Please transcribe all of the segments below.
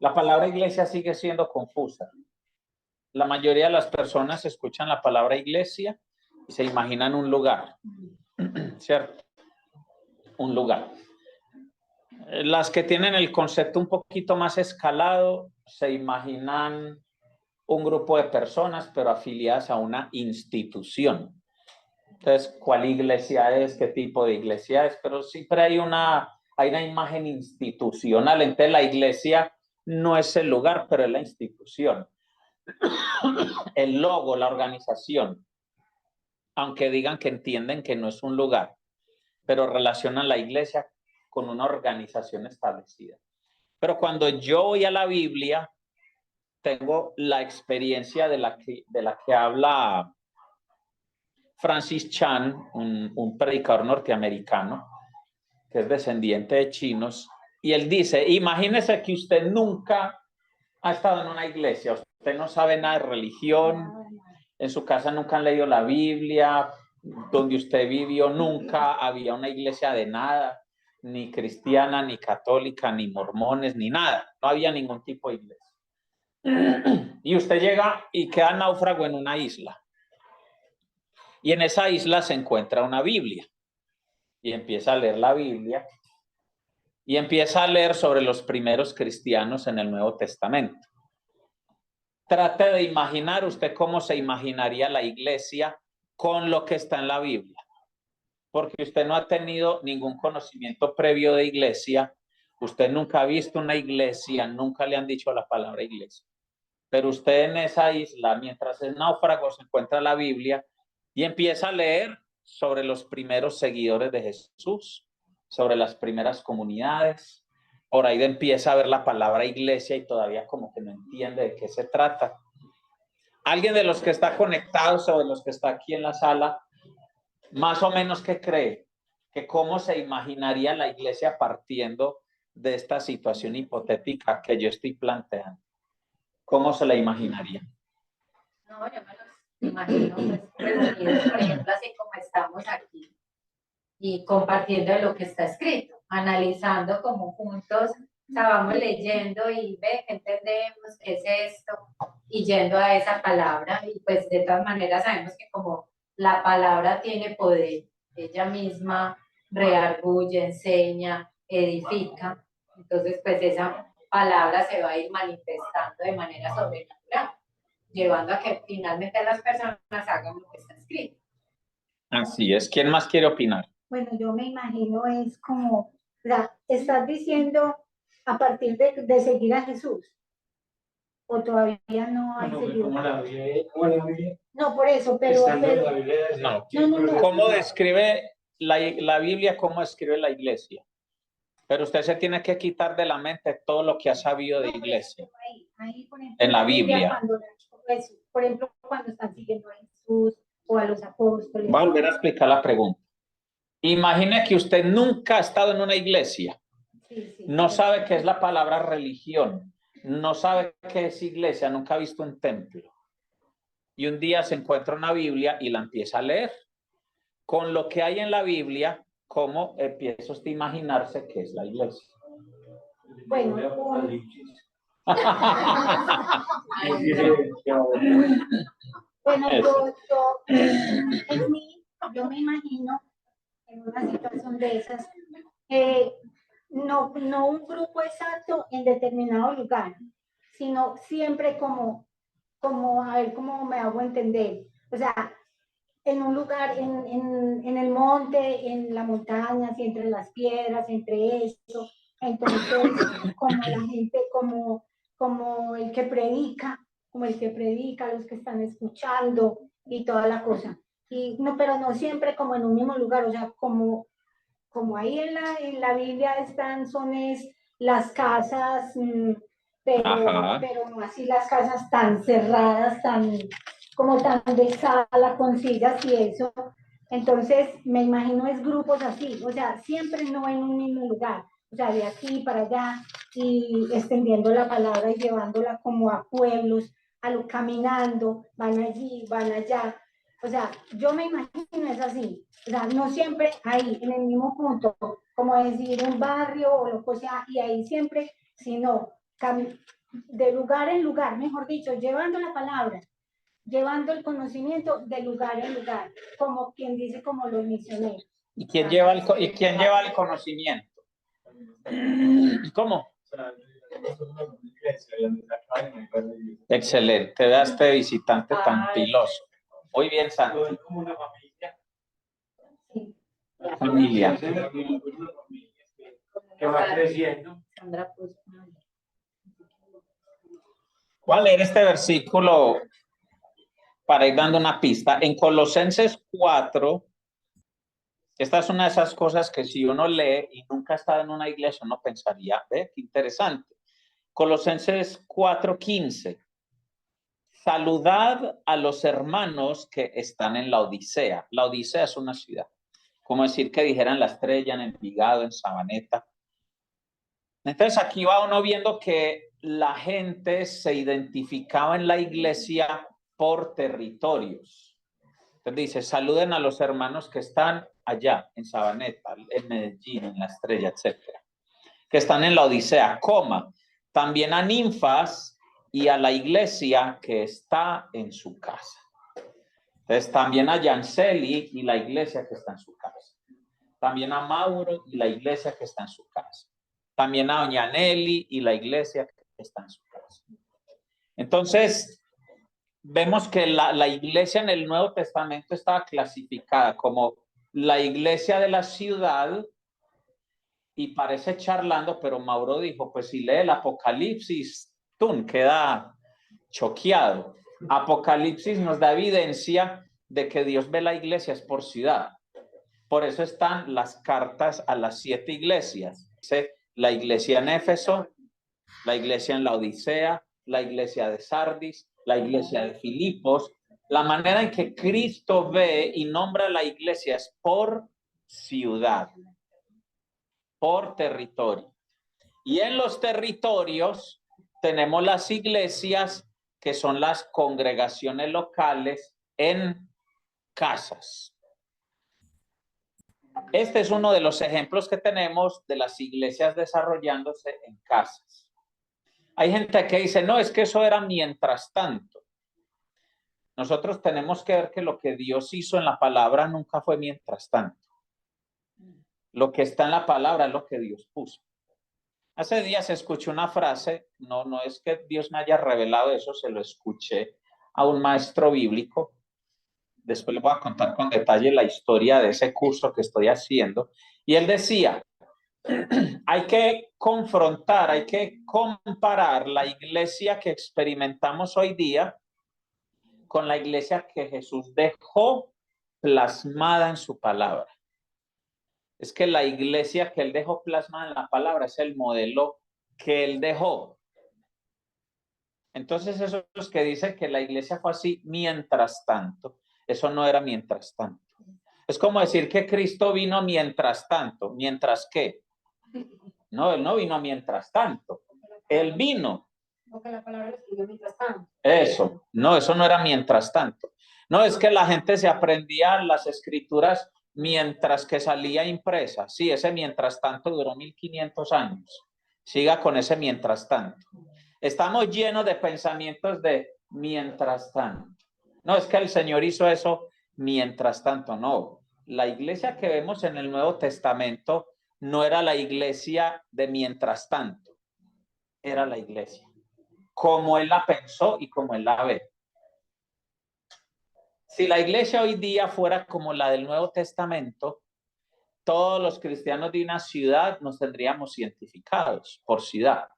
La palabra iglesia sigue siendo confusa. La mayoría de las personas escuchan la palabra iglesia y se imaginan un lugar, ¿cierto? Un lugar. Las que tienen el concepto un poquito más escalado se imaginan un grupo de personas, pero afiliadas a una institución. Entonces, ¿cuál iglesia es? ¿Qué tipo de iglesia es? Pero siempre hay una imagen institucional. Entonces, la iglesia no es el lugar, pero es la institución. El logo, la organización, aunque digan que entienden que no es un lugar, pero relacionan la iglesia con una organización establecida. Pero cuando yo voy a la Biblia, tengo la experiencia de la que habla Francis Chan, un predicador norteamericano, que es descendiente de chinos, y él dice, imagínese que usted nunca ha estado en una iglesia, usted no sabe nada de religión, en su casa nunca han leído la Biblia, donde usted vivió nunca había una iglesia de nada, ni cristiana, ni católica, ni mormones, ni nada, no había ningún tipo de iglesia. Y usted llega y queda náufrago en una isla. Y en esa isla se encuentra una Biblia. Y empieza a leer la Biblia. Y empieza a leer sobre los primeros cristianos en el Nuevo Testamento. Trate de imaginar usted cómo se imaginaría la iglesia con lo que está en la Biblia. Porque usted no ha tenido ningún conocimiento previo de iglesia. Usted nunca ha visto una iglesia, nunca le han dicho la palabra iglesia. Pero usted en esa isla, mientras es náufrago, se encuentra la Biblia y empieza a leer sobre los primeros seguidores de Jesús, sobre las primeras comunidades. Por ahí empieza a ver la palabra iglesia y todavía como que no entiende de qué se trata. ¿Alguien de los que está conectado o de los que está aquí en la sala, más o menos qué cree? Que cómo se imaginaría la iglesia partiendo de esta situación hipotética que yo estoy planteando. ¿Cómo se la imaginaría? No, yo me los imagino pues, reunidos, por ejemplo, así como estamos aquí y compartiendo de lo que está escrito, analizando como juntos, o sea, vamos leyendo y ve que entendemos, qué es esto, y yendo a esa palabra, y pues de todas maneras sabemos que como la palabra tiene poder, ella misma reargulle, enseña, edifica, entonces pues esa palabra se va a ir manifestando de manera sobrenatural, llevando a que finalmente las personas hagan lo que está escrito. Así es. ¿Quién más quiere opinar? Bueno, yo me imagino es como, o sea, estás diciendo a partir de seguir a Jesús, o todavía no hay seguido. ¿Cómo la Biblia? No, por eso, pero la Biblia no. ¿Cómo describe la Biblia, cómo describe la iglesia? Pero usted se tiene que quitar de la mente todo lo que ha sabido de iglesia. Ahí, por ejemplo, en la Biblia. Por ejemplo, cuando están siguiendo a Jesús o a los apóstoles. Voy a volver a explicar la pregunta. Imagine que usted nunca ha estado en una iglesia. No sabe qué es la palabra religión. No sabe qué es iglesia. Nunca ha visto un templo. Y un día se encuentra una Biblia y la empieza a leer. Con lo que hay en la Biblia, ¿cómo empieza usted a imaginarse qué es la iglesia? Bueno, yo me imagino en una situación de esas, no un grupo exacto en determinado lugar, sino siempre como a ver cómo me hago entender. O sea, en un lugar, en el monte, en la montaña, así entre las piedras, entre eso. Entonces, como la gente, como el que predica, los que están escuchando y toda la cosa. Y no, pero no siempre como en un mismo lugar, o sea, como ahí en la Biblia están, las casas, pero no así las casas tan cerradas, tan de sala con sillas y eso. Entonces me imagino es grupos así, o sea, siempre no en un mismo lugar, o sea, de aquí para allá y extendiendo la palabra y llevándola como a pueblos, caminando, van allí, van allá. O sea, yo me imagino es así, o sea, no siempre ahí en el mismo punto, como decir un barrio o lo que sea, y ahí siempre, sino de lugar en lugar, mejor dicho, llevando la palabra, llevando el conocimiento de lugar en lugar, como quien dice, como los misioneros. ¿Y quién lleva el conocimiento? ¿Cómo? Excelente, vea este visitante tan piloso. Muy bien, Santi. Es como una familia. Sí. Familia. Que va creciendo. Sandra puso una- ¿Cuál era este versículo para ir dando una pista? En Colosenses 4, esta es una de esas cosas que si uno lee y nunca ha estado en una iglesia, uno pensaría, ve, qué interesante. Colosenses 4:15. Saludad a los hermanos que están en la Odisea. La Odisea es una ciudad. Como decir que dijeran La Estrella, en Envigado, en Sabaneta. Entonces aquí va uno viendo que la gente se identificaba en la iglesia por territorios. Entonces dice, saluden a los hermanos que están allá, en Sabaneta, en Medellín, en La Estrella, etcétera, que están en la Odisea, también a Ninfas y a la iglesia que está en su casa. Entonces también a Yanceli y la iglesia que está en su casa. También a Mauro y la iglesia que está en su casa. También a doña Nelly y la iglesia que está en su casa. Entonces, vemos que la iglesia en el Nuevo Testamento estaba clasificada como la iglesia de la ciudad, y parece charlando, pero Mauro dijo, pues si lee el Apocalipsis, queda choqueado. Apocalipsis nos da evidencia de que Dios ve la iglesia es por ciudad. Por eso están las cartas a las 7 iglesias. Dice la iglesia en Éfeso, la iglesia en la Odisea, la iglesia de Sardis, la iglesia de Filipos. La manera en que Cristo ve y nombra a la iglesia es por ciudad, por territorio. Y en los territorios tenemos las iglesias, que son las congregaciones locales en casas. Este es uno de los ejemplos que tenemos de las iglesias desarrollándose en casas. Hay gente que dice, no, es que eso era mientras tanto. Nosotros tenemos que ver que lo que Dios hizo en la palabra nunca fue mientras tanto. Lo que está en la palabra es lo que Dios puso. Hace días escuché una frase, no es que Dios me haya revelado eso, se lo escuché a un maestro bíblico. Después les voy a contar con detalle la historia de ese curso que estoy haciendo. Y él decía, hay que confrontar, hay que comparar la iglesia que experimentamos hoy día con la iglesia que Jesús dejó plasmada en su palabra. Es que la iglesia que él dejó plasmada en la palabra es el modelo que él dejó. Entonces esos que dicen que la iglesia fue así mientras tanto, eso no era mientras tanto. Es como decir que Cristo vino mientras tanto. ¿Mientras qué? No, él no vino mientras tanto. Él vino. Porque la palabra lo escribió mientras tanto. Eso no era mientras tanto. No, es que la gente se aprendía las escrituras mientras que salía impresa. Sí, ese mientras tanto duró 1500 años. Siga con ese mientras tanto. Estamos llenos de pensamientos de mientras tanto. No, es que el Señor hizo eso mientras tanto. No, la iglesia que vemos en el Nuevo Testamento no era la iglesia de mientras tanto. Era la iglesia como él la pensó y como él la ve. Si la iglesia hoy día fuera como la del Nuevo Testamento, todos los cristianos de una ciudad nos tendríamos identificados por ciudad.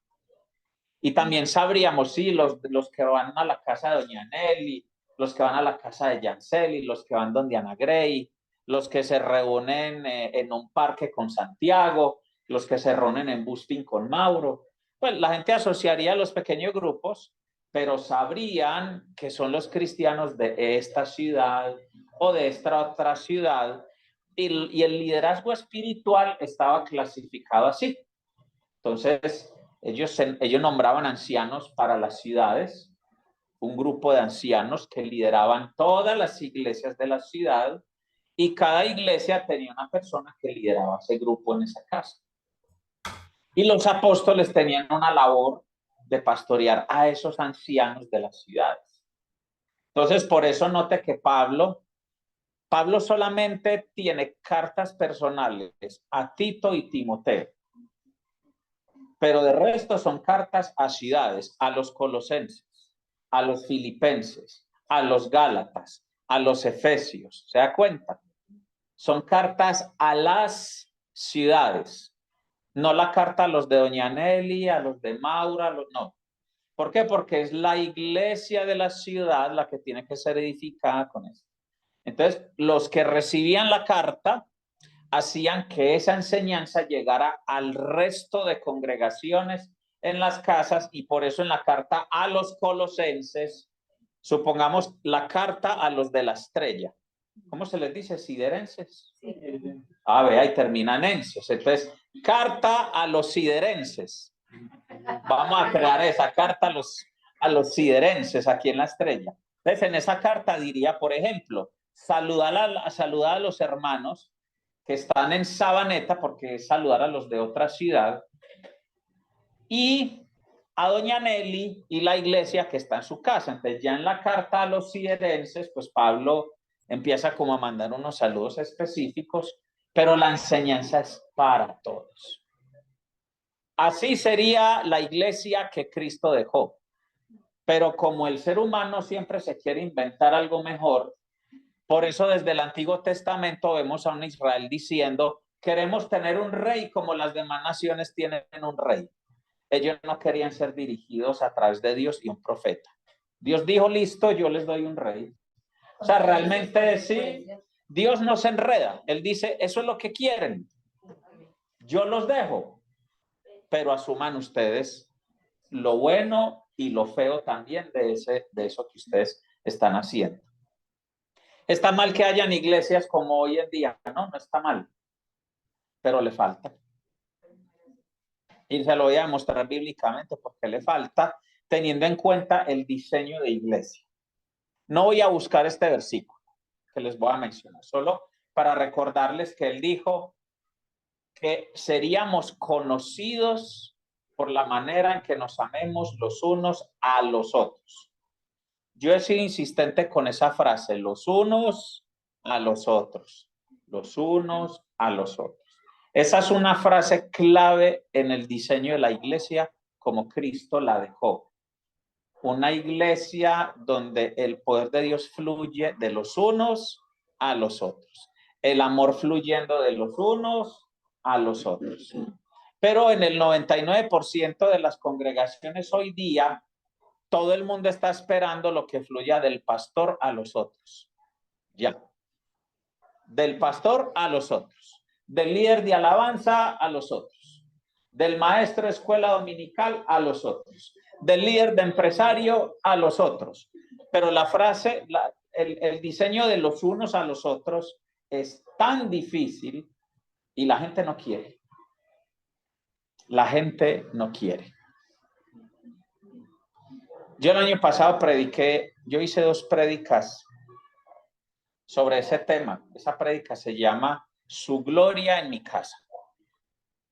Y también sabríamos, sí, los que van a la casa de doña Nelly, los que van a la casa de Yanceli, los que van donde Ana Grey, los que se reúnen en un parque con Santiago, los que se reúnen en Buspin con Mauro. Pues la gente asociaría los pequeños grupos, pero sabrían que son los cristianos de esta ciudad o de esta otra ciudad, y el liderazgo espiritual estaba clasificado así. Entonces, ellos nombraban ancianos para las ciudades, un grupo de ancianos que lideraban todas las iglesias de la ciudad, y cada iglesia tenía una persona que lideraba ese grupo en esa casa. Y los apóstoles tenían una labor de pastorear a esos ancianos de las ciudades. Entonces, por eso note que Pablo solamente tiene cartas personales a Tito y Timoteo, pero de resto son cartas a ciudades, a los colosenses, a los filipenses, a los gálatas, a los efesios. ¿Se da cuenta? Son cartas a las ciudades, no la carta a los de Doña Nelly, a los de Maura, no. ¿Por qué? Porque es la iglesia de la ciudad la que tiene que ser edificada con eso. Entonces, los que recibían la carta hacían que esa enseñanza llegara al resto de congregaciones en las casas, y por eso en la carta a los colosenses, supongamos la carta a los de la estrella, ¿cómo se les dice? Siderenses. A ver, ahí terminan enses. Entonces, carta a los siderenses. Vamos a crear esa carta a los siderenses aquí en la estrella. Entonces, en esa carta diría, por ejemplo, saludar a los hermanos que están en Sabaneta, porque es saludar a los de otra ciudad, y a Doña Nelly y la iglesia que está en su casa. Entonces, ya en la carta a los siderenses, pues Pablo empieza como a mandar unos saludos específicos, pero la enseñanza es para todos. Así sería la iglesia que Cristo dejó. Pero como el ser humano siempre se quiere inventar algo mejor, por eso desde el Antiguo Testamento vemos a un Israel diciendo, queremos tener un rey como las demás naciones tienen un rey. Ellos no querían ser dirigidos a través de Dios y un profeta. Dios dijo, listo, yo les doy un rey. O sea, realmente sí, Dios no se enreda. Él dice, eso es lo que quieren. Yo los dejo, pero asuman ustedes lo bueno y lo feo también de eso que ustedes están haciendo. Está mal que hayan iglesias como hoy en día, no está mal, pero le falta. Y se lo voy a demostrar bíblicamente porque le falta, teniendo en cuenta el diseño de iglesia. No voy a buscar este versículo que les voy a mencionar, solo para recordarles que él dijo que seríamos conocidos por la manera en que nos amemos los unos a los otros. Yo he sido insistente con esa frase, los unos a los otros, los unos a los otros. Esa es una frase clave en el diseño de la iglesia como Cristo la dejó. Una iglesia donde el poder de Dios fluye de los unos a los otros. El amor fluyendo de los unos a los otros. Pero en el 99% de las congregaciones hoy día, todo el mundo está esperando lo que fluya del pastor a los otros. Ya. Del pastor a los otros. Del líder de alabanza a los otros. Del maestro de escuela dominical a los otros. Del líder de empresario a los otros. Pero la frase, el diseño de los unos a los otros es tan difícil y la gente no quiere. La gente no quiere. Yo el año pasado yo hice 2 prédicas sobre ese tema. Esa prédica se llama Su gloria en mi casa.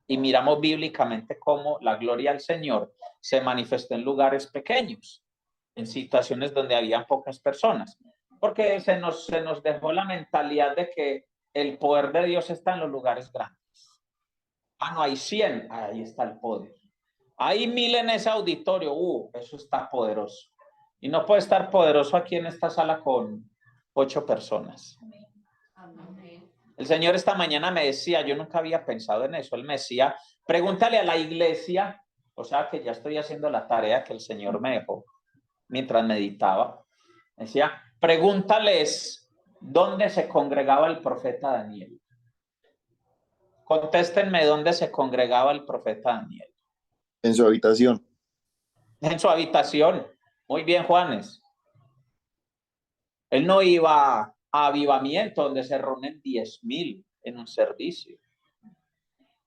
Y miramos bíblicamente cómo la gloria al Señor se manifestó en lugares pequeños, en situaciones donde había pocas personas. Porque se nos dejó la mentalidad de que el poder de Dios está en los lugares grandes. No hay 100, ahí está el poder. Hay 1000 en ese auditorio, eso está poderoso. Y no puede estar poderoso aquí en esta sala con 8 personas. El Señor esta mañana me decía, yo nunca había pensado en eso, Él me decía, pregúntale a la iglesia, o sea que ya estoy haciendo la tarea que el Señor me dejó mientras meditaba. Me decía, pregúntales dónde se congregaba el profeta Daniel. Contéstenme dónde se congregaba el profeta Daniel. En su habitación. En su habitación. Muy bien, Juanes. Él no iba a avivamiento donde se reúnen 10,000 en un servicio.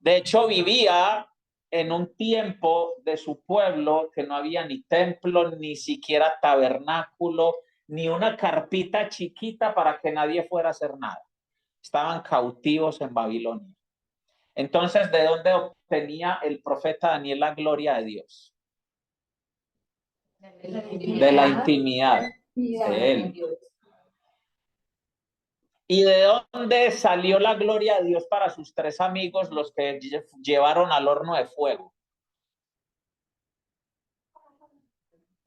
De hecho, vivía en un tiempo de su pueblo que no había ni templo, ni siquiera tabernáculo, ni una carpita chiquita para que nadie fuera a hacer nada. Estaban cautivos en Babilonia. Entonces, ¿de dónde obtenía el profeta Daniel la gloria de Dios? de la intimidad de Él. ¿Y de dónde salió la gloria de Dios para sus tres amigos, los que llevaron al horno de fuego?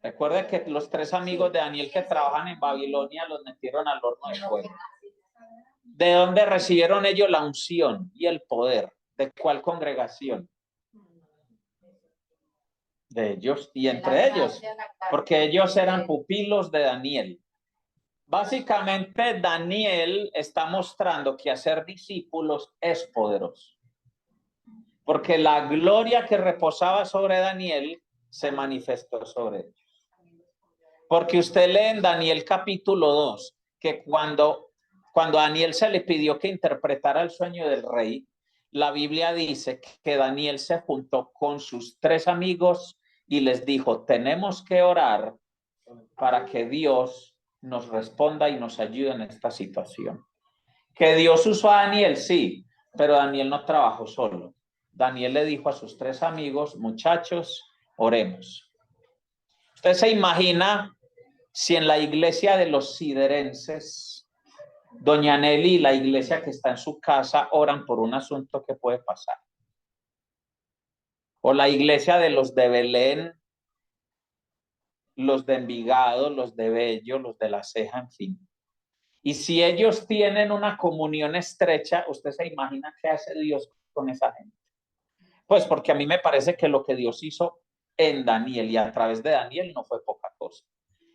Recuerde que los tres amigos de Daniel que trabajan en Babilonia los metieron al horno de fuego. ¿De dónde recibieron ellos la unción y el poder? ¿De cuál congregación? De ellos y entre ellos, porque ellos eran pupilos de Daniel. Básicamente, Daniel está mostrando que hacer discípulos es poderoso, porque la gloria que reposaba sobre Daniel se manifestó sobre ellos. Porque usted lee en Daniel capítulo 2 que cuando a Daniel se le pidió que interpretara el sueño del rey, la Biblia dice que Daniel se juntó con sus tres amigos y les dijo, tenemos que orar para que Dios nos responda y nos ayude en esta situación. Que Dios usó a Daniel, sí, pero Daniel no trabajó solo. Daniel le dijo a sus tres amigos, muchachos, oremos. Usted se imagina si en la iglesia de los siderenses, doña Nelly y la iglesia que está en su casa oran por un asunto que puede pasar. O la iglesia de los de Belén, los de Envigado, los de Bello, los de La Ceja, en fin. Y si ellos tienen una comunión estrecha, usted se imagina qué hace Dios con esa gente. Pues porque a mí me parece que lo que Dios hizo en Daniel y a través de Daniel no fue poca cosa.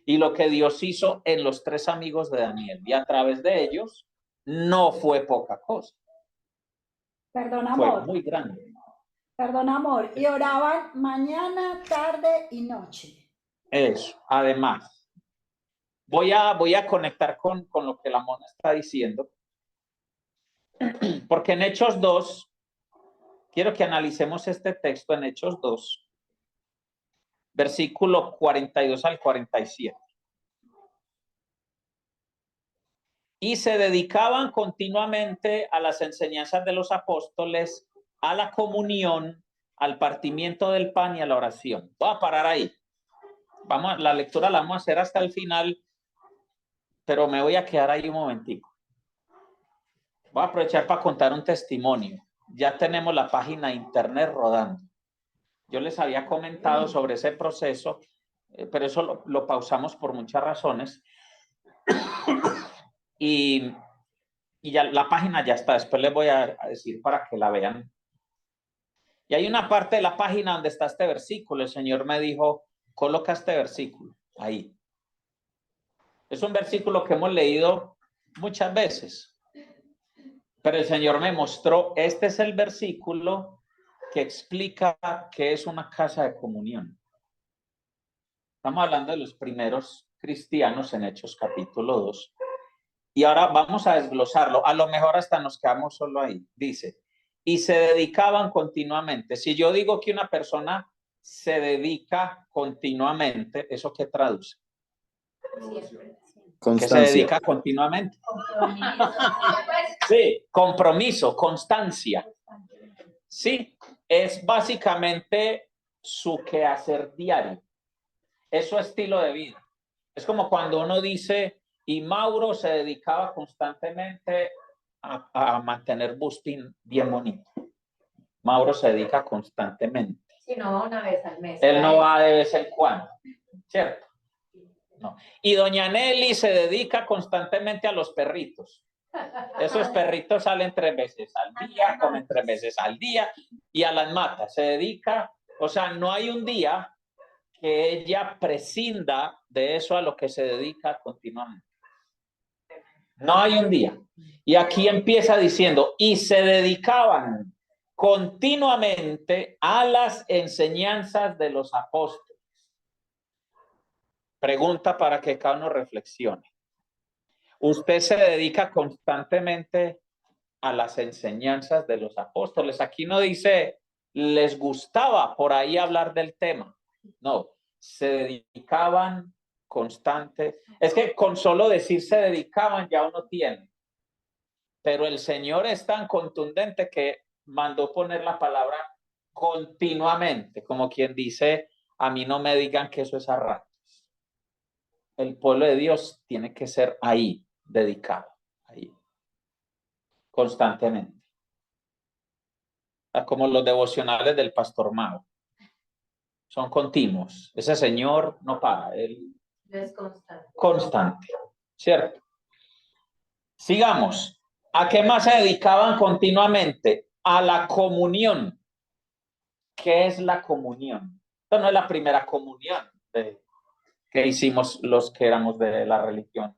Y lo que Dios hizo en los tres amigos de Daniel y a través de ellos no fue poca cosa. Perdón, amor. Fue muy grande. Perdón, amor. Y oraban mañana, tarde y noche. Eso, además. Voy a conectar con lo que la Mona está diciendo. Porque en Hechos 2, quiero que analicemos este texto en Hechos 2, versículo 42 al 47. Y se dedicaban continuamente a las enseñanzas de los apóstoles, a la comunión, al partimiento del pan y a la oración. Voy a parar ahí. La lectura la vamos a hacer hasta el final, pero me voy a quedar ahí un momentico. Voy a aprovechar para contar un testimonio. Ya tenemos la página de internet rodando. Yo les había comentado sobre ese proceso, pero eso lo pausamos por muchas razones. Y ya la página ya está. Después les voy a decir para que la vean. Y hay una parte de la página donde está este versículo. El Señor me dijo, coloca este versículo ahí. Es un versículo que hemos leído muchas veces. Pero el Señor me mostró, este es el versículo que explica qué es una casa de comunión. Estamos hablando de los primeros cristianos en Hechos capítulo 2. Y ahora vamos a desglosarlo. A lo mejor hasta nos quedamos solo ahí. Dice, y se dedicaban continuamente. Si yo digo que una persona se dedica continuamente, ¿eso qué traduce? Que se dedica continuamente. Sí, compromiso, constancia. Sí, es básicamente su quehacer diario. Es su estilo de vida. Es como cuando uno dice, y Mauro se dedicaba constantemente a mantener boosting bien bonito. Mauro se dedica constantemente. Si no va una vez al mes. Él no va de vez en cuando, ¿cierto? No. Y doña Nelly se dedica constantemente a los perritos. Esos perritos salen 3 veces al día, comen 3 veces al día y a las matas. Se dedica, o sea, no hay un día que ella prescinda de eso a lo que se dedica continuamente. No hay un día. Y aquí empieza diciendo, y se dedicaban continuamente a las enseñanzas de los apóstoles. Pregunta para que cada uno reflexione. Usted se dedica constantemente a las enseñanzas de los apóstoles. Aquí no dice, les gustaba por ahí hablar del tema. No, se dedicaban constante. Es que con solo decir se dedicaban ya uno tiene. Pero el Señor es tan contundente que mandó poner la palabra continuamente, como quien dice, a mí no me digan que eso es a ratos. el pueblo de Dios tiene que ser ahí, dedicado, ahí, constantemente. Como los devocionales del Pastor Mao. Son continuos. Ese señor no para, él Es constante. constante, ¿cierto? Sigamos. ¿A qué más se dedicaban continuamente? A la comunión. ¿Qué es la comunión? Esta no es la primera comunión que hicimos los que éramos de la religión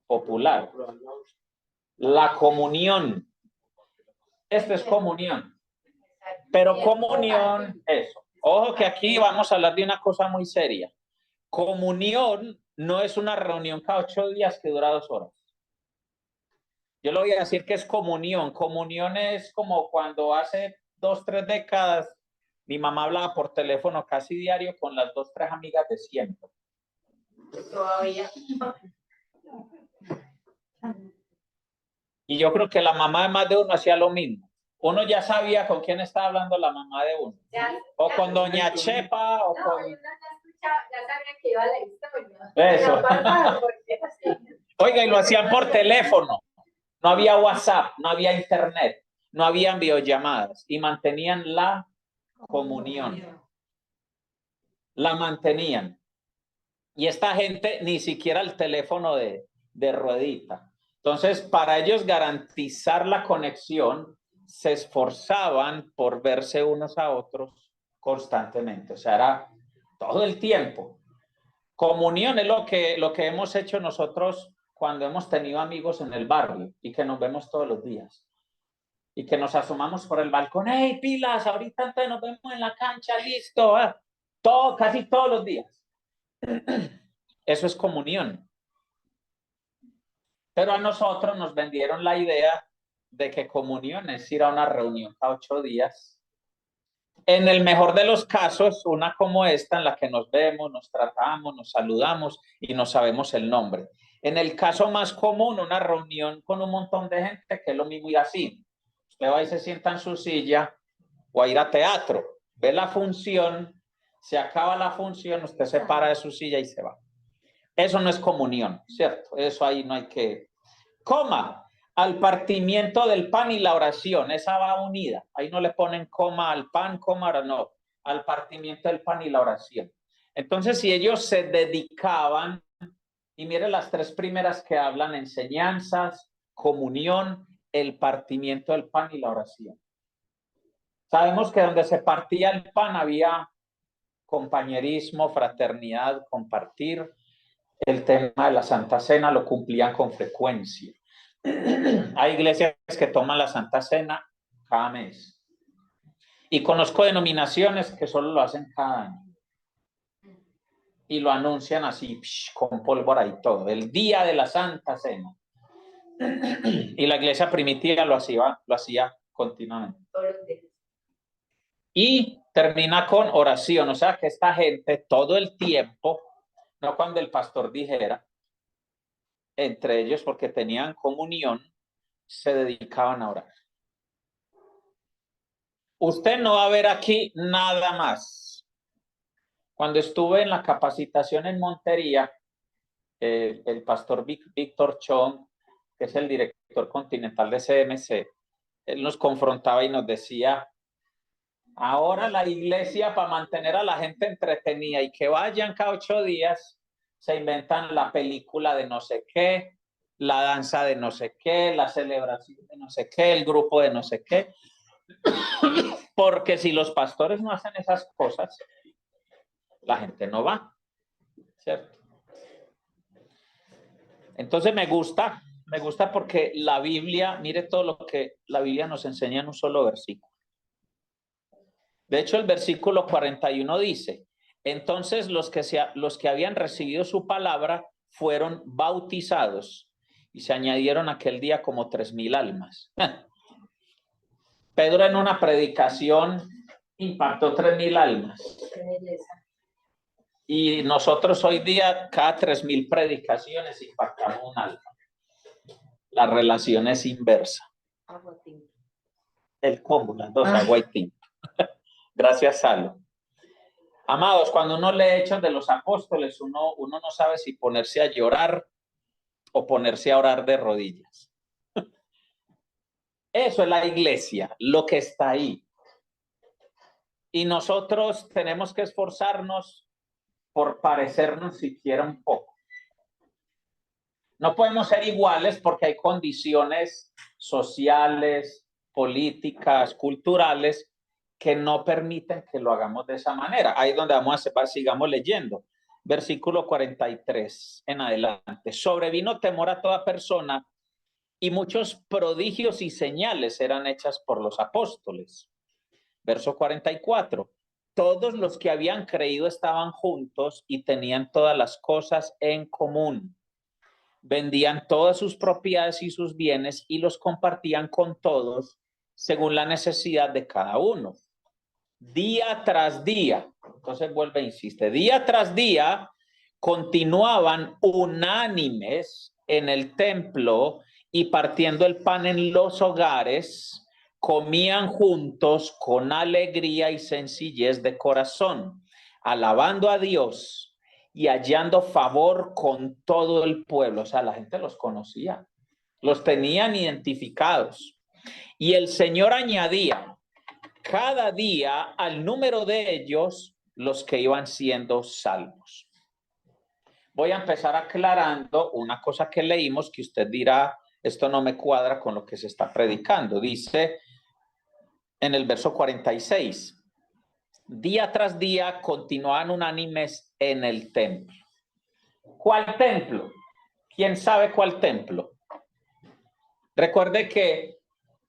popular. La comunión. Esto es comunión. Pero comunión, eso. Ojo que aquí vamos a hablar de una cosa muy seria. Comunión no es una reunión cada 8 días que dura 2 horas. Yo le voy a decir que es comunión. Comunión es como cuando hace 2, 3 décadas mi mamá hablaba por teléfono casi diario con las 2, 3 amigas de siempre. Todavía. Y yo creo que la mamá de más de uno hacía lo mismo. Uno ya sabía con quién estaba hablando la mamá de uno. O con doña Chepa, o con... Ya sabía que iba a la historia. Eso. Oiga, y lo hacían por teléfono. No había WhatsApp, no había internet, no había videollamadas. Y mantenían la comunión. La mantenían. Y esta gente ni siquiera el teléfono de ruedita. Entonces, para ellos garantizar la conexión, se esforzaban por verse unos a otros constantemente. O sea, era todo el tiempo. Comunión es lo que hemos hecho nosotros cuando hemos tenido amigos en el barrio y que nos vemos todos los días. Y que nos asomamos por el balcón. ¡Hey, pilas! Ahorita entonces nos vemos en la cancha, listo. Casi todos los días. Eso es comunión. Pero a nosotros nos vendieron la idea de que comunión es ir a una reunión cada 8 días. En el mejor de los casos, una como esta, en la que nos vemos, nos tratamos, nos saludamos y no sabemos el nombre. En el caso más común, una reunión con un montón de gente, que es lo mismo ir así. Usted va y se sienta en su silla o a ir a teatro, ve la función, se acaba la función, usted se para de su silla y se va. Eso no es comunión, ¿cierto? Eso ahí no hay que... Coma, al partimiento del pan y la oración, esa va unida. Ahí no le ponen coma al pan, coma, no. Al partimiento del pan y la oración. Entonces, si ellos se dedicaban, y mire las 3 primeras que hablan, enseñanzas, comunión, el partimiento del pan y la oración. Sabemos que donde se partía el pan había compañerismo, fraternidad, compartir. El tema de la Santa Cena lo cumplían con frecuencia. Hay iglesias que toman la Santa Cena cada mes. Y conozco denominaciones que solo lo hacen cada año. Y lo anuncian así, con pólvora y todo. El día de la Santa Cena. Y la iglesia primitiva lo hacía continuamente. Y termina con oración. O sea que esta gente todo el tiempo, no cuando el pastor dijera, entre ellos porque tenían comunión, se dedicaban a orar. Usted no va a ver aquí nada más. Cuando estuve en la capacitación en Montería, el pastor Víctor Chong, que es el director continental de CMC, él nos confrontaba y nos decía, ahora la iglesia, para mantener a la gente entretenida y que vayan cada 8 días, se inventan la película de no sé qué, la danza de no sé qué, la celebración de no sé qué, el grupo de no sé qué. Porque si los pastores no hacen esas cosas, la gente no va, ¿cierto? Entonces me gusta porque la Biblia, mire todo lo que la Biblia nos enseña en un solo versículo. De hecho, el versículo 41 dice, entonces los que habían recibido su palabra fueron bautizados y se añadieron aquel día como 3,000 almas. Pedro en una predicación impactó 3,000 almas. Y nosotros hoy día, cada 3,000 predicaciones, impactamos un alma. La relación es inversa. El combo, las dos, agua y tinto. Gracias, Salo. Amados, cuando uno lee Hechos de los Apóstoles, uno no sabe si ponerse a llorar o ponerse a orar de rodillas. Eso es la iglesia, lo que está ahí. Y nosotros tenemos que esforzarnos por parecernos siquiera un poco. No podemos ser iguales porque hay condiciones sociales, políticas, culturales que no permiten que lo hagamos de esa manera. Ahí es donde vamos a hacer, sigamos leyendo. Versículo 43 en adelante. Sobrevino temor a toda persona y muchos prodigios y señales eran hechas por los apóstoles. Verso 44. Todos los que habían creído estaban juntos y tenían todas las cosas en común. Vendían todas sus propiedades y sus bienes y los compartían con todos según la necesidad de cada uno. Día tras día, entonces vuelve e insiste, día tras día continuaban unánimes en el templo y partiendo el pan en los hogares, comían juntos con alegría y sencillez de corazón, alabando a Dios y hallando favor con todo el pueblo. O sea, la gente los conocía, los tenían identificados. Y el Señor añadía cada día al número de ellos los que iban siendo salvos. Voy a empezar aclarando una cosa que leímos que usted dirá, esto no me cuadra con lo que se está predicando. Dice en el verso 46, día tras día continuaban unánimes en el templo. ¿Cuál templo? ¿Quién sabe cuál templo? Recuerde que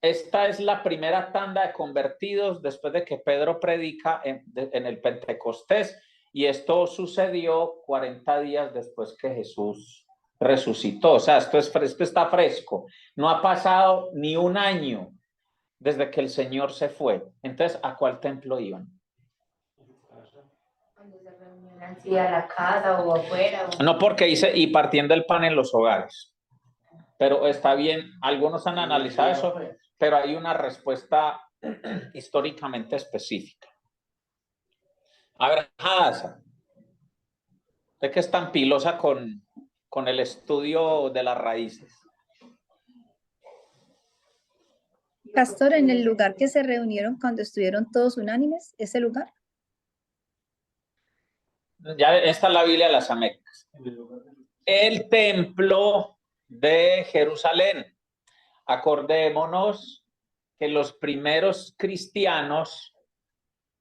esta es la primera tanda de convertidos después de que Pedro predica en el Pentecostés, y esto sucedió 40 días después que Jesús resucitó. O sea, esto está fresco. No ha pasado ni un año desde que el Señor se fue. Entonces, ¿a cuál templo iban? Cuando se reunían así a la casa o afuera. No, porque dice, y partiendo el pan en los hogares. Pero está bien, algunos han analizado eso, pero hay una respuesta históricamente específica. A ver, Hadasa, usted que es tan pilosa con el estudio de las raíces. Pastor, en el lugar que se reunieron cuando estuvieron todos unánimes, ¿ese lugar? Ya esta es la Biblia de las Américas. El templo de Jerusalén. Acordémonos que los primeros cristianos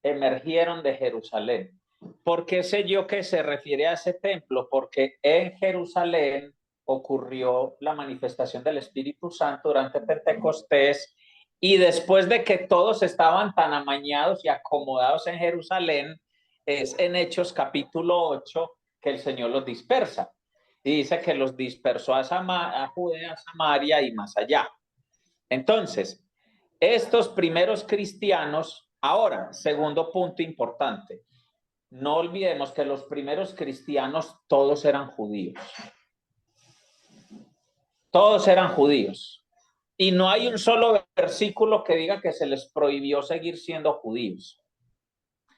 emergieron de Jerusalén. ¿Por qué sé yo que se refiere a ese templo? Porque en Jerusalén ocurrió la manifestación del Espíritu Santo durante Pentecostés, y después de que todos estaban tan amañados y acomodados en Jerusalén, es en Hechos capítulo 8 que el Señor los dispersa. Y dice que los dispersó a Judea, a Samaria y más allá. Entonces, estos primeros cristianos, ahora, segundo punto importante, no olvidemos que los primeros cristianos todos eran judíos. Todos eran judíos. Y no hay un solo versículo que diga que se les prohibió seguir siendo judíos.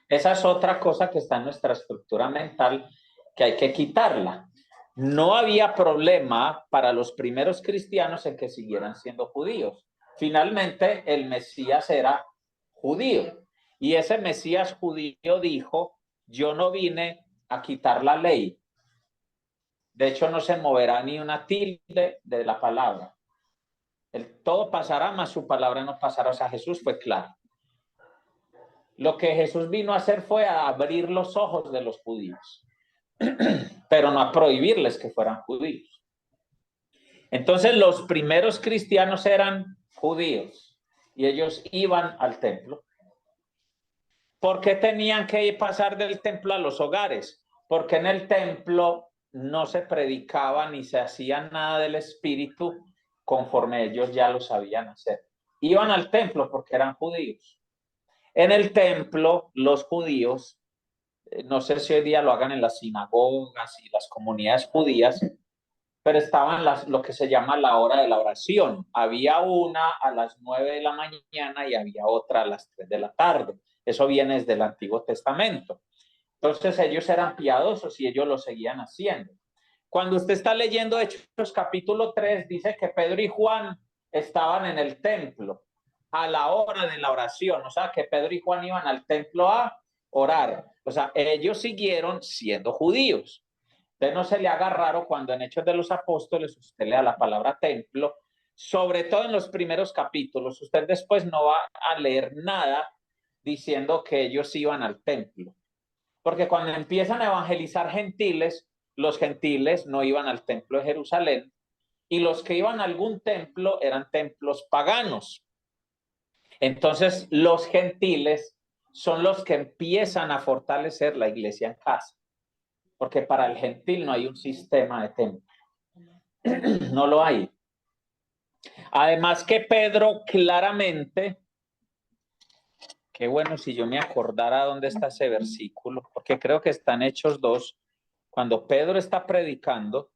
Esa es otra cosa que está en nuestra estructura mental que hay que quitarla. No había problema para los primeros cristianos en que siguieran siendo judíos. Finalmente, el Mesías era judío. Y ese Mesías judío dijo, yo no vine a quitar la ley. De hecho, no se moverá ni una tilde de la palabra. Todo pasará, mas su palabra no pasará. O sea, Jesús fue claro. Lo que Jesús vino a hacer fue a abrir los ojos de los judíos, pero no a prohibirles que fueran judíos. Entonces, los primeros cristianos eran judíos y ellos iban al templo. ¿Por qué tenían que pasar del templo a los hogares? Porque en el templo no se predicaba ni se hacía nada del Espíritu conforme ellos ya lo sabían hacer. Iban al templo porque eran judíos. En el templo, los judíos, no sé si hoy día lo hagan en las sinagogas y las comunidades judías, pero estaban lo que se llama la hora de la oración. Había una a las 9 de la mañana y había otra a las 3 de la tarde. Eso viene desde el Antiguo Testamento. Entonces ellos eran piadosos y ellos lo seguían haciendo. Cuando usted está leyendo Hechos capítulo 3, dice que Pedro y Juan estaban en el templo a la hora de la oración. O sea, que Pedro y Juan iban al templo a orar. O sea, ellos siguieron siendo judíos. Entonces no se le haga raro cuando en Hechos de los Apóstoles usted lea la palabra templo, sobre todo en los primeros capítulos. Usted después no va a leer nada diciendo que ellos iban al templo. Porque cuando empiezan a evangelizar gentiles, los gentiles no iban al templo de Jerusalén y los que iban a algún templo eran templos paganos. Entonces los gentiles son los que empiezan a fortalecer la iglesia en casa. Porque para el gentil no hay un sistema de templo. No lo hay. Además que Pedro claramente, qué bueno si yo me acordara dónde está ese versículo, porque creo que está en Hechos 2, cuando Pedro está predicando,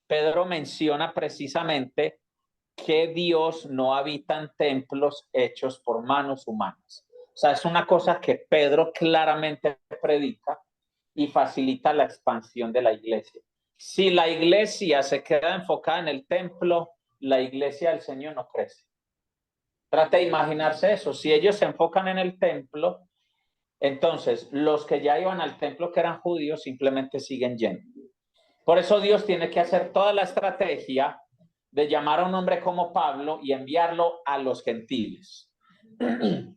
Pedro menciona precisamente que Dios no habita en templos hechos por manos humanas. O sea, es una cosa que Pedro claramente predica y facilita la expansión de la iglesia. Si la iglesia se queda enfocada en el templo, la iglesia del Señor no crece. Trate de imaginarse eso. Si ellos se enfocan en el templo, entonces los que ya iban al templo, que eran judíos, simplemente siguen yendo. Por eso Dios tiene que hacer toda la estrategia de llamar a un hombre como Pablo y enviarlo a los gentiles.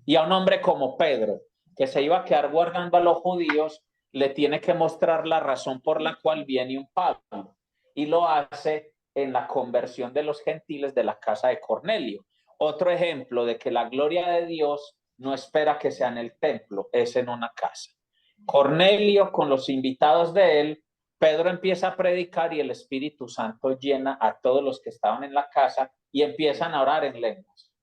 Y a un hombre como Pedro, que se iba a quedar guardando a los judíos, le tiene que mostrar la razón por la cual viene un Pablo. Y lo hace en la conversión de los gentiles de la casa de Cornelio. Otro ejemplo de que la gloria de Dios no espera que sea en el templo, es en una casa. Cornelio con los invitados de él, Pedro empieza a predicar y el Espíritu Santo llena a todos los que estaban en la casa y empiezan a orar en lenguas.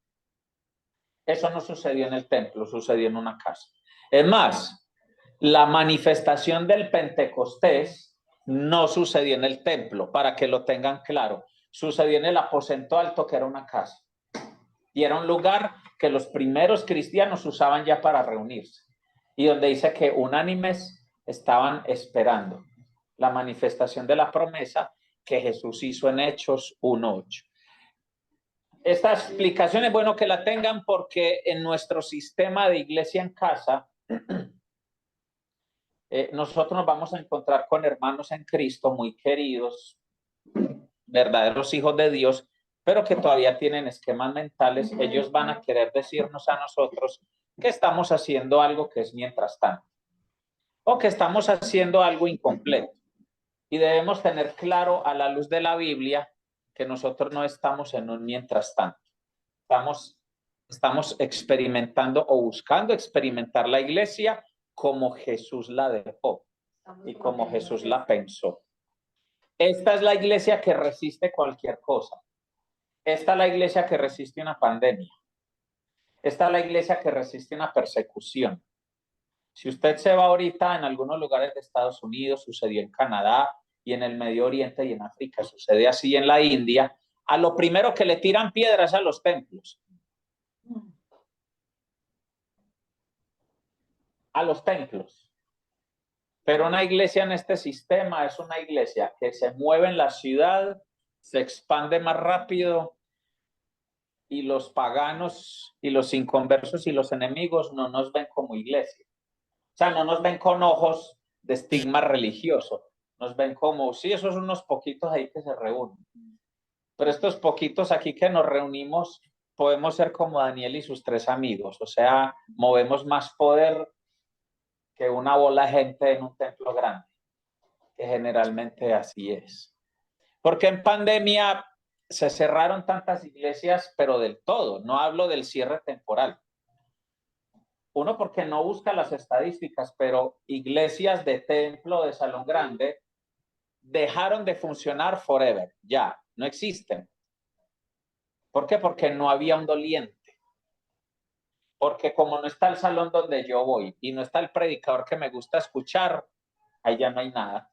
Eso no sucedió en el templo, sucedió en una casa. Es más, la manifestación del Pentecostés no sucedió en el templo, para que lo tengan claro. Sucedió en el aposento alto, que era una casa. Y era un lugar que los primeros cristianos usaban ya para reunirse. Y donde dice que unánimes estaban esperando la manifestación de la promesa que Jesús hizo en Hechos 1:8. Esta explicación es bueno que la tengan porque en nuestro sistema de iglesia en casa, nosotros nos vamos a encontrar con hermanos en Cristo muy queridos, verdaderos hijos de Dios, pero que todavía tienen esquemas mentales. Ellos van a querer decirnos a nosotros que estamos haciendo algo que es mientras tanto, o que estamos haciendo algo incompleto. Y debemos tener claro a la luz de la Biblia que nosotros no estamos en un mientras tanto. Estamos experimentando o buscando experimentar la iglesia como Jesús la dejó y como Jesús la pensó. Esta es la iglesia que resiste cualquier cosa. Esta es la iglesia que resiste una pandemia. Esta es la iglesia que resiste una persecución. Si usted se va ahorita en algunos lugares de Estados Unidos, sucedió en Canadá y en el Medio Oriente y en África, sucede así en la India, a lo primero que le tiran piedras a los templos. A los templos. Pero una iglesia en este sistema es una iglesia que se mueve en la ciudad, se expande más rápido y los paganos y los inconversos y los enemigos no nos ven como iglesia. O sea, no nos ven con ojos de estigma religioso. Nos ven como, sí, esos son unos poquitos ahí que se reúnen. Pero estos poquitos aquí que nos reunimos, podemos ser como Daniel y sus 3 amigos. O sea, movemos más poder que una bola de gente en un templo grande. Que generalmente así es. Porque en pandemia se cerraron tantas iglesias, pero del todo. No hablo del cierre temporal. Uno, porque no busca las estadísticas, pero iglesias de templo, de salón grande, dejaron de funcionar forever. Ya, no existen. ¿Por qué? Porque no había un doliente. Porque como no está el salón donde yo voy y no está el predicador que me gusta escuchar, ahí ya no hay nada.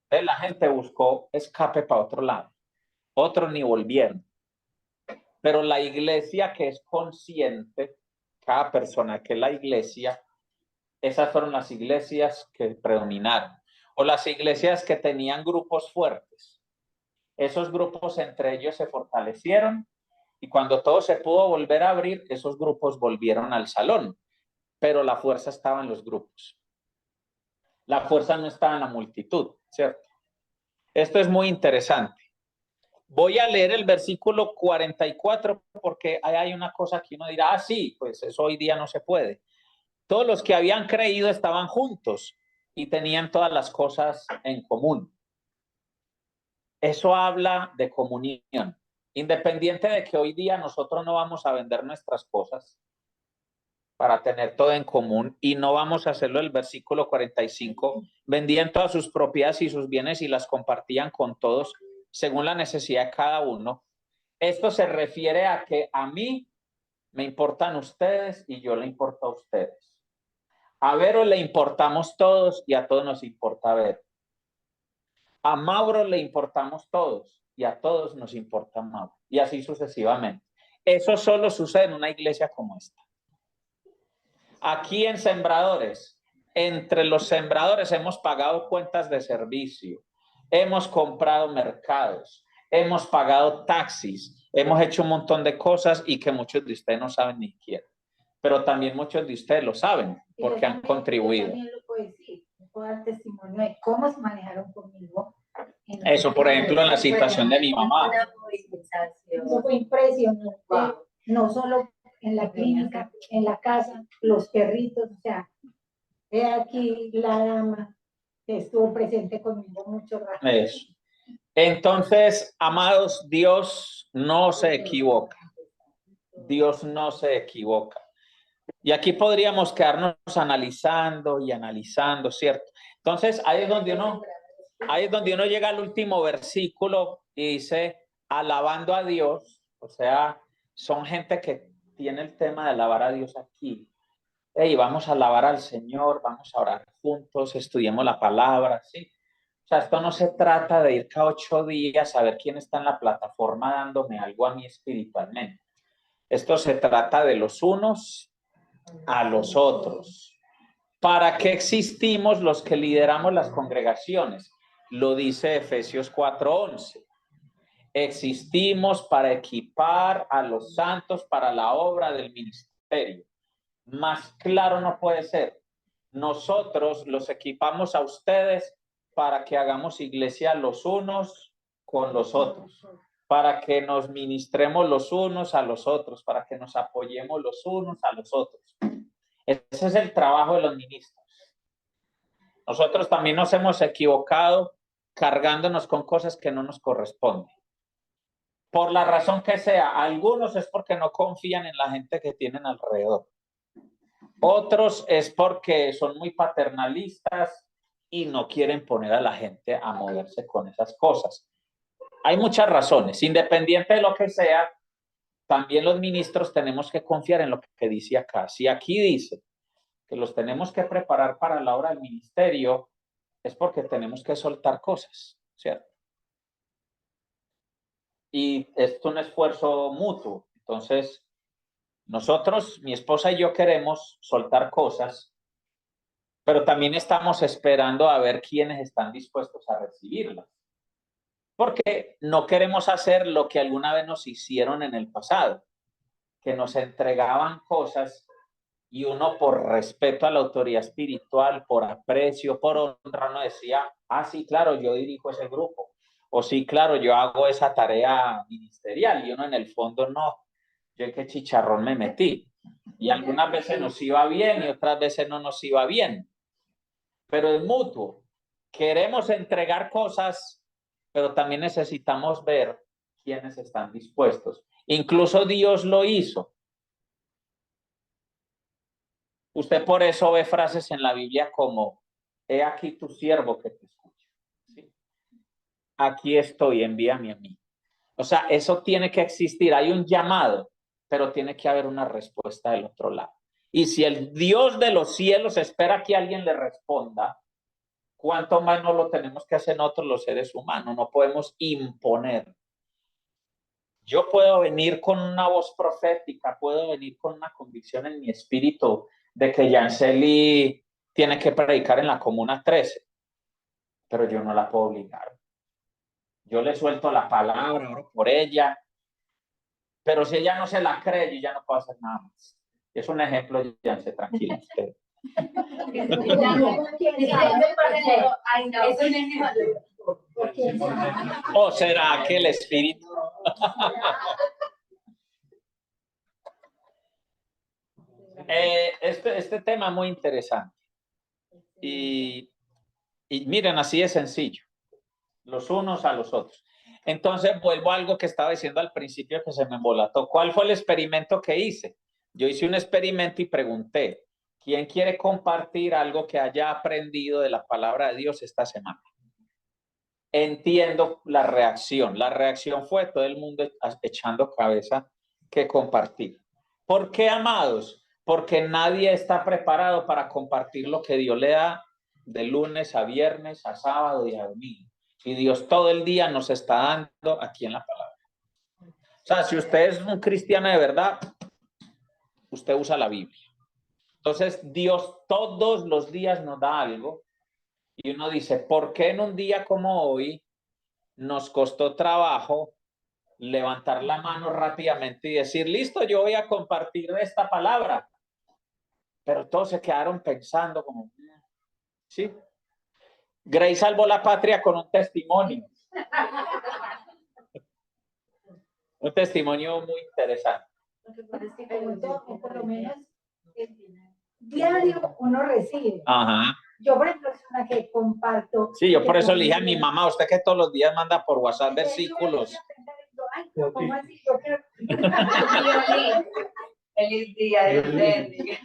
Entonces la gente buscó escape para otro lado. Otros ni volvieron. Pero la iglesia que es consciente, cada persona que es la iglesia, Esas fueron las iglesias que predominaron. O las iglesias que tenían grupos fuertes. Esos grupos entre ellos se fortalecieron y cuando todo se pudo volver a abrir, esos grupos volvieron al salón. Pero la fuerza estaba en los grupos. La fuerza no estaba en la multitud, ¿cierto? Esto es muy interesante. Voy a leer el versículo 44 porque hay una cosa que uno dirá, sí, pues eso hoy día no se puede. Todos los que habían creído estaban juntos y tenían todas las cosas en común. Eso habla de comunión. Independiente de que hoy día nosotros no vamos a vender nuestras cosas para tener todo en común y no vamos a hacerlo el versículo 45, vendían todas sus propiedades y sus bienes y las compartían con todos según la necesidad de cada uno. Esto se refiere a que a mí me importan ustedes y yo le importo a ustedes. A Vero le importamos todos y a todos nos importa Vero. A Mauro le importamos todos y a todos nos importa Mauro. Y así sucesivamente. Eso solo sucede en una iglesia como esta. Aquí en Sembradores, entre los sembradores hemos pagado cuentas de servicio, hemos comprado mercados, hemos pagado taxis, hemos hecho un montón de cosas y que muchos de ustedes no saben ni siquiera. Pero también muchos de ustedes lo saben porque han contribuido. Yo también lo puedo decir, puedo dar testimonio de cómo se manejaron conmigo. Eso, por ejemplo, en la situación de mi mamá. Eso fue impresionante, no solo en la clínica, en la casa, los perritos, o sea, he aquí la dama que estuvo presente conmigo mucho rato. Eso. Entonces, amados, Dios no se equivoca. Dios no se equivoca. Y aquí podríamos quedarnos analizando y analizando, ¿cierto? Entonces, ahí es donde uno llega al último versículo y dice, alabando a Dios, o sea, son gente que tiene el tema de alabar a Dios aquí. Hey, vamos a alabar al Señor, vamos a orar juntos, estudiemos la palabra, ¿sí? O sea, esto no se trata de ir cada 8 días a ver quién está en la plataforma dándome algo a mí espiritualmente. Esto se trata de los unos a los otros. ¿Para qué existimos los que lideramos las congregaciones? Lo dice Efesios 4:11. Existimos para equipar a los santos para la obra del ministerio. Más claro no puede ser. Nosotros los equipamos a ustedes para que hagamos iglesia los unos con los otros, para que nos ministremos los unos a los otros, para que nos apoyemos los unos a los otros. Ese es el trabajo de los ministros. Nosotros también nos hemos equivocado cargándonos con cosas que no nos corresponden. Por la razón que sea, algunos es porque no confían en la gente que tienen alrededor. Otros es porque son muy paternalistas y no quieren poner a la gente a moverse con esas cosas. Hay muchas razones. Independiente de lo que sea, también los ministros tenemos que confiar en lo que dice acá. Si aquí dice que los tenemos que preparar para la obra del ministerio, es porque tenemos que soltar cosas, ¿cierto? Y es un esfuerzo mutuo. Entonces, nosotros, mi esposa y yo queremos soltar cosas, pero también estamos esperando a ver quiénes están dispuestos a recibirlas. Porque no queremos hacer lo que alguna vez nos hicieron en el pasado, que nos entregaban cosas y uno por respeto a la autoridad espiritual, por aprecio, por honra, no decía, ah, sí, claro, yo dirijo ese grupo, o sí, claro, yo hago esa tarea ministerial, y uno en el fondo no, yo en qué chicharrón me metí. Y algunas veces nos iba bien y otras veces no nos iba bien. Pero es mutuo. Queremos entregar cosas, pero también necesitamos ver quiénes están dispuestos. Incluso Dios lo hizo. Usted por eso ve frases en la Biblia como, he aquí tu siervo que te escucha. ¿Sí? Aquí estoy, envíame a mí. O sea, eso tiene que existir. Hay un llamado, pero tiene que haber una respuesta del otro lado. Y si el Dios de los cielos espera que alguien le responda, ¿cuánto más no lo tenemos que hacer nosotros los seres humanos? No podemos imponer. Yo puedo venir con una voz profética, puedo venir con una convicción en mi espíritu de que Yanceli tiene que predicar en la Comuna 13, pero yo no la puedo obligar. Yo le suelto la palabra, oro por ella, pero si ella no se la cree, yo ya no puedo hacer nada más. Es un ejemplo, Yance, tranquila usted. ¿O será que el Espíritu? Este tema es muy interesante. Y miren, así es sencillo. Los unos a los otros. Entonces, vuelvo a algo que estaba diciendo al principio que se me embolató. ¿Cuál fue el experimento que hice? Yo hice un experimento y pregunté, ¿quién quiere compartir algo que haya aprendido de la palabra de Dios esta semana? Entiendo la reacción. La reacción fue todo el mundo echando cabeza que compartir. ¿Por qué, amados? Porque nadie está preparado para compartir lo que Dios le da de lunes a viernes, a sábado y a domingo. Y Dios todo el día nos está dando aquí en la palabra. O sea, si usted es un cristiano de verdad, usted usa la Biblia. Entonces, Dios todos los días nos da algo y uno dice, ¿por qué en un día como hoy nos costó trabajo levantar la mano rápidamente y decir, listo, yo voy a compartir esta palabra? Pero todos se quedaron pensando como, sí. Grace salvó la patria con un testimonio. Un testimonio muy interesante. Lo que pasa es que como todo, por lo menos diario uno recibe. Ajá. Yo, por ejemplo, es una que comparto. Sí, yo por eso le dije a mi mamá, usted que todos los días manda por WhatsApp versículos. Ay, ¿cómo así? Yo quiero... Feliz día de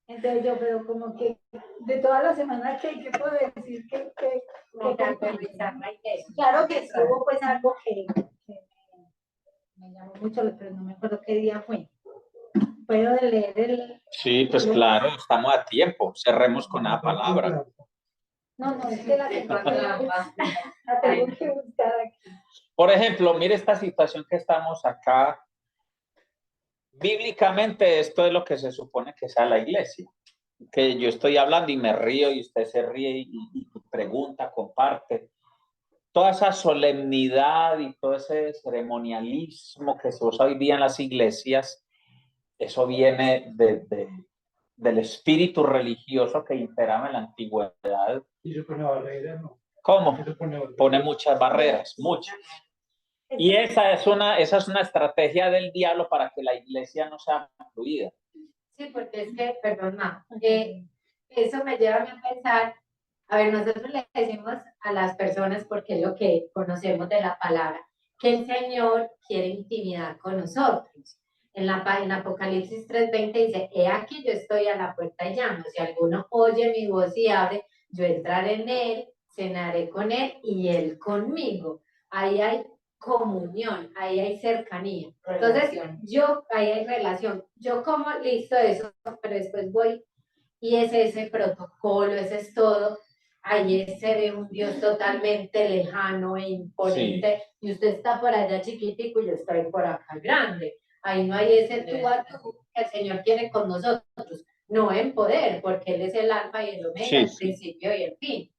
Entonces yo, pero como que de todas las semanas que puedo decir que claro que sí hubo pues algo que me llamó mucho, pero no me acuerdo qué día fue. Puedo leer el... Sí, pues claro, estamos a tiempo. Cerremos con la palabra. No, es que la tengo que buscar aquí. Por ejemplo, mire esta situación que estamos acá. Bíblicamente esto es lo que se supone que sea la iglesia. Que yo estoy hablando y me río y usted se ríe y pregunta, comparte. Toda esa solemnidad y todo ese ceremonialismo que se usa hoy día en las iglesias, eso viene del espíritu religioso que imperaba en la antigüedad. Y se pone barreras, ¿no? ¿Cómo? Se pone barreras. Pone muchas barreras, muchas. Y esa es una estrategia del diablo para que la iglesia no sea fluida. Sí, porque es que, perdón, ma, eso me lleva a mí a pensar, a ver, nosotros le decimos a las personas, porque es lo que conocemos de la palabra, que el Señor quiere intimidad con nosotros. En Apocalipsis 3:20 dice, he aquí yo estoy a la puerta y llamo, si alguno oye mi voz y abre, yo entraré en él, cenaré con él y él conmigo. Ahí hay comunión, ahí hay cercanía. Entonces, ahí hay relación. Yo como listo eso, pero después voy y es ese protocolo, ese es todo. Ahí se ve un Dios totalmente lejano e imponente, sí. Y usted está por allá chiquitico y yo estoy por acá grande. Ahí no hay ese tú a tú que el Señor quiere con nosotros, no en poder, porque Él es el alfa y el omega, sí, el principio y el fin.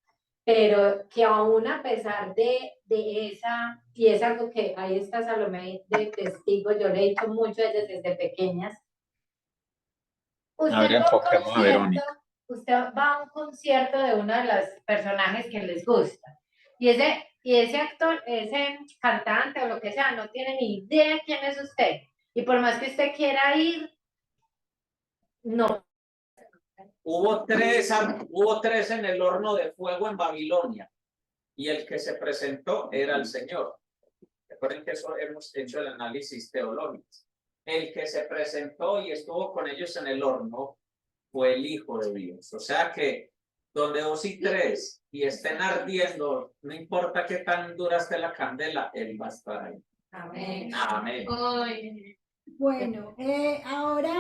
Pero que aún a pesar de esa, y es algo que ahí está Salomé de testigo, yo le he dicho mucho a ellas desde pequeñas, usted va a un concierto de uno de los personajes que les gusta, y ese actor, ese cantante o lo que sea, no tiene ni idea quién es usted, y por más que usted quiera ir, no. Hubo tres en el horno de fuego en Babilonia y el que se presentó era el Señor. Recuerden que eso hemos hecho el análisis teológico. El que se presentó y estuvo con ellos en el horno fue el Hijo de Dios. O sea que donde 2 y 3 y estén ardiendo, no importa qué tan dura esté la candela, Él va a estar ahí. Amén. Amén. Ay. Bueno, ahora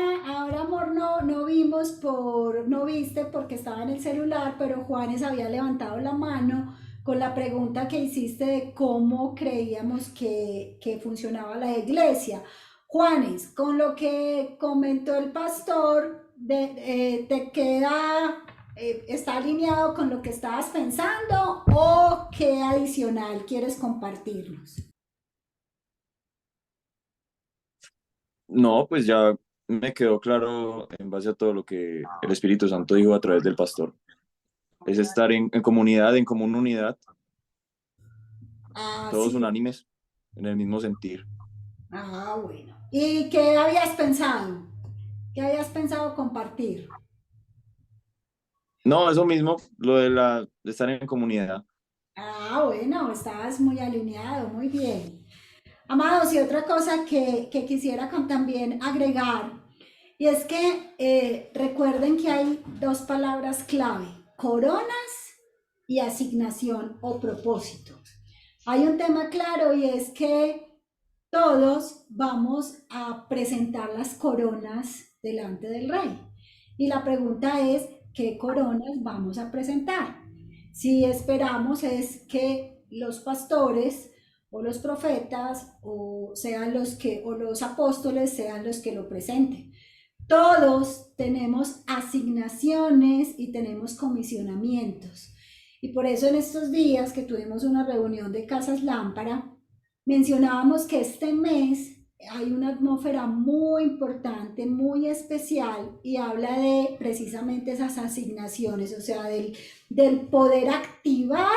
amor, no viste porque estaba en el celular, pero Juanes había levantado la mano con la pregunta que hiciste de cómo creíamos que funcionaba la iglesia. Juanes, con lo que comentó el pastor, ¿te queda ¿Está alineado con lo que estabas pensando o qué adicional quieres compartirnos? No, pues ya me quedó claro en base a todo lo que el Espíritu Santo dijo a través del pastor. Es estar en comunidad, en común unidad, Ah, todos sí. unánimes, en el mismo sentir. Ah, bueno. ¿Y qué habías pensado? ¿Qué habías pensado compartir? No, eso mismo, lo de estar en comunidad. Ah, bueno, estabas muy alineado, muy bien. Amados, y otra cosa que quisiera también agregar, y es que recuerden que hay dos palabras clave, coronas y asignación o propósito. Hay un tema claro y es que todos vamos a presentar las coronas delante del rey. Y la pregunta es, ¿qué coronas vamos a presentar? Si esperamos es que los pastores o los profetas o sean los que o los apóstoles sean los que lo presenten. Todos tenemos asignaciones y tenemos comisionamientos. Y por eso en estos días que tuvimos una reunión de Casas Lámpara, mencionábamos que este mes hay una atmósfera muy importante, muy especial y habla de precisamente esas asignaciones, o sea, del poder activar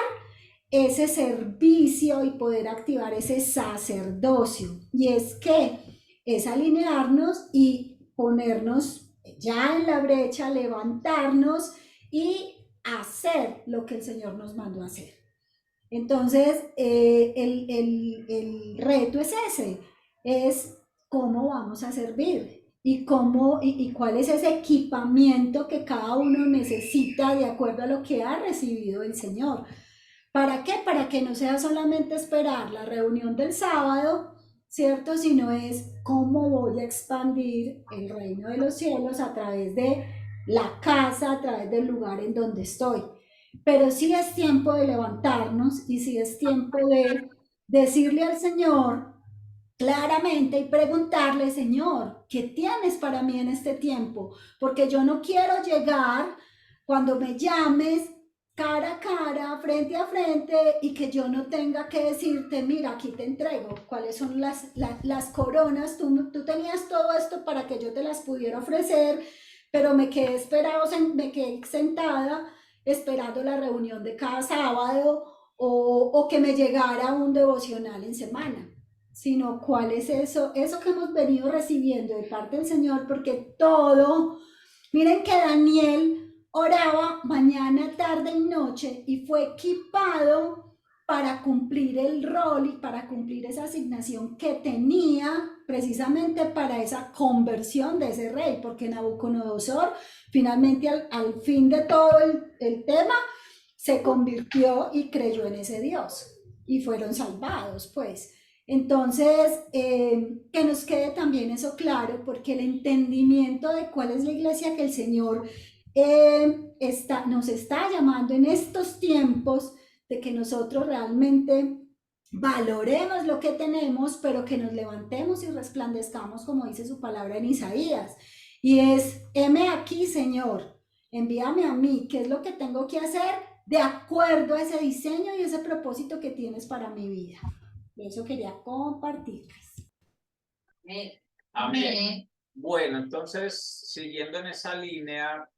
ese servicio y poder activar ese sacerdocio. Y es que es alinearnos y ponernos ya en la brecha, levantarnos y hacer lo que el Señor nos mandó a hacer. Entonces, el reto es ese, es cómo vamos a servir y cuál es ese equipamiento que cada uno necesita de acuerdo a lo que ha recibido el Señor. ¿Para qué? Para que no sea solamente esperar la reunión del sábado, ¿cierto? Sino es cómo voy a expandir el reino de los cielos a través de la casa, a través del lugar en donde estoy. Pero sí es tiempo de levantarnos y sí es tiempo de decirle al Señor claramente y preguntarle, Señor, ¿qué tienes para mí en este tiempo? Porque yo no quiero llegar cuando me llames cara a cara, frente a frente, y que yo no tenga que decirte, mira, aquí te entrego, cuáles son las coronas, tú tenías todo esto para que yo te las pudiera ofrecer, pero me quedé sentada esperando la reunión de cada sábado o que me llegara un devocional en semana, sino cuál es eso que hemos venido recibiendo de parte del Señor, porque todo, miren que Daniel oraba mañana, tarde y noche y fue equipado para cumplir el rol y para cumplir esa asignación que tenía precisamente para esa conversión de ese rey, porque Nabucodonosor finalmente al fin de todo el tema se convirtió y creyó en ese Dios y fueron salvados, pues. Entonces, que nos quede también eso claro, porque el entendimiento de cuál es la iglesia que el Señor nos está llamando en estos tiempos, de que nosotros realmente valoremos lo que tenemos, pero que nos levantemos y resplandezcamos, como dice su palabra en Isaías. Y es, heme aquí, Señor, envíame a mí, ¿qué es lo que tengo que hacer de acuerdo a ese diseño y ese propósito que tienes para mi vida? Eso quería compartirles. Amén. Bueno, entonces, siguiendo en esa línea,